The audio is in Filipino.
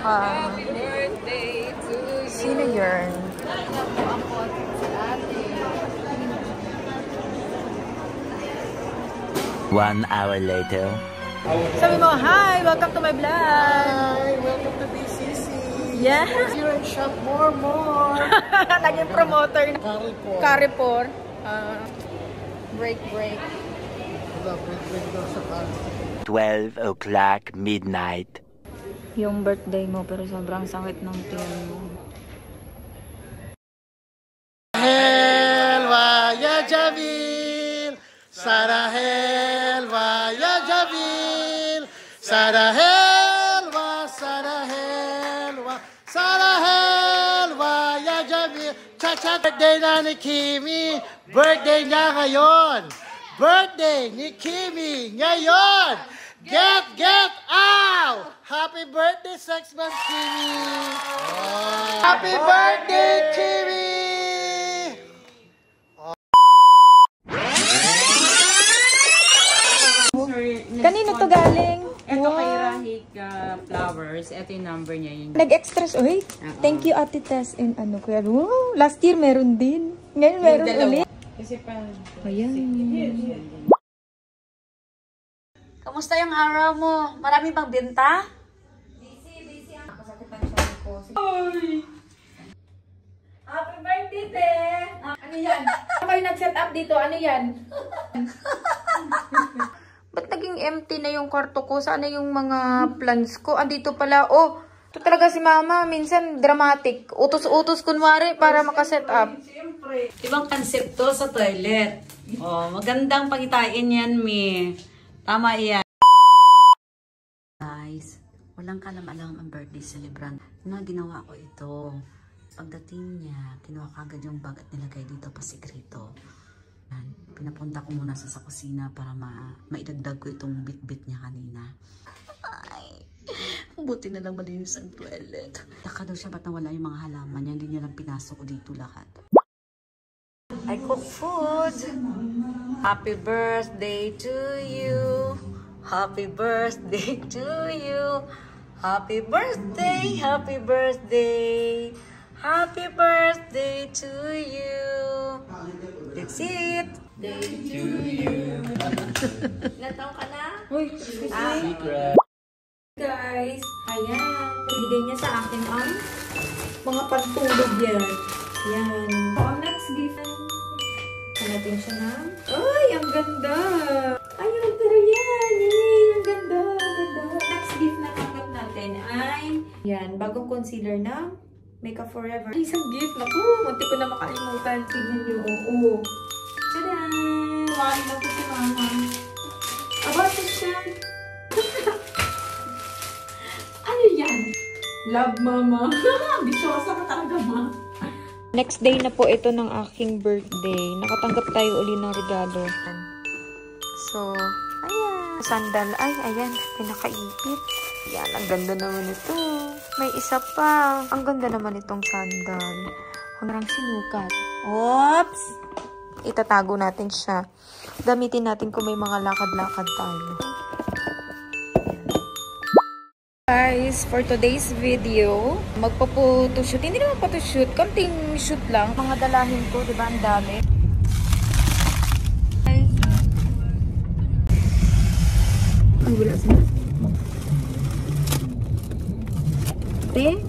Happy birthday to you. Sino yun? 1 hour later. Sabi mo, hi! Welcome to my vlog! Hi! Welcome to BCC! Yeah! Here and shop more! Naging promoter. Carrefour. Break. Wala, break daw sa Carrefour. 12 o'clock midnight. Yung birthday mo, pero sobrang sakit ng tiyan mo. Helwa ya Jamil! Sara helwa ya Jamil! Sara helwa ya Jamil! Cha-cha! Birthday na ni Kimi! Birthday niya ngayon! Birthday ni Kimi ngayon! Get out! Happy birthday, 6 months, Kimi! Oh. Happy birthday, Kimi! Kanino to galing? Ito kay Rahik Flowers. Ito yung number niya. Nag-extras. Uy, thank you Ate Tess. And ano kuya. Wow, last year meron din. Ngayon meron ulit. Kasi pa... Ayan. Kamusta yung araw mo? Marami bang benta? Busy. Ako sakitan siya ko. Happy birthday, te! Ano yan? Ano kayo nag-set up dito? Ano yan? Ba't naging empty na yung kwarto ko? Saan na yung mga plans ko? Andito pala. Oh, ito talaga si mama. Minsan dramatic. Utos-utos kunwari para makaset up. Siyempre. Ibang konsepto sa toilet. Oh, magandang pagitain yan, Mi. Tama yan. Guys, walang kalam-alam ang birthday celebrant na ginawa ko ito. Pagdating niya, kinuha kagad yung bag at nilagay dito pa sikreto. Pinapunta ko muna sa kusina para maidagdag ko itong bit-bit niya kanina. Ay, buti na lang malinis ang toilet. Taka daw siya ba't nawala yung mga halaman niya. Hindi niya lang pinasok ko dito lahat. I cook food. Happy birthday to you. Happy birthday to you. Happy birthday, happy birthday. Happy birthday to you. That's it. Day to you. Ilan taon ka na? Uy, secret. Guys, ayan. Pinigay niya sa akin ang mga pantulog yan. Yan. So, ang next gift. Hanatin siya na. Ay, ang ganda. Ayun, pero yan. Yay, ang ganda. Next gift na tanggap natin ay yan, bagong concealer na Makeup Forever. Ay, isang gift. Naku, munti ko na makalimutan. Tignan nyo. Oo. Tadaan! Wari na po si mama. Aba, ito siya. Ano yan? Love, mama. Bisyosa ka talaga, ma. Next day na po ito ng aking birthday. Nakatanggap tayo uli ng regalo. So, ayan. Sandal. Ay, ayan. Pinakaipit. Yan, ang ganda naman ito. May isa pa. Ang ganda naman itong sandal. Hanggang sinukat. Oops! Itatago natin siya. Gamitin natin kung may mga lakad-lakad tayo. Guys, for today's video, magpo-photoshoot. Hindi naman photoshoot. Konting shoot lang. Mga dalahin ko, diba? Ang dami. Ay, wala sila. Te?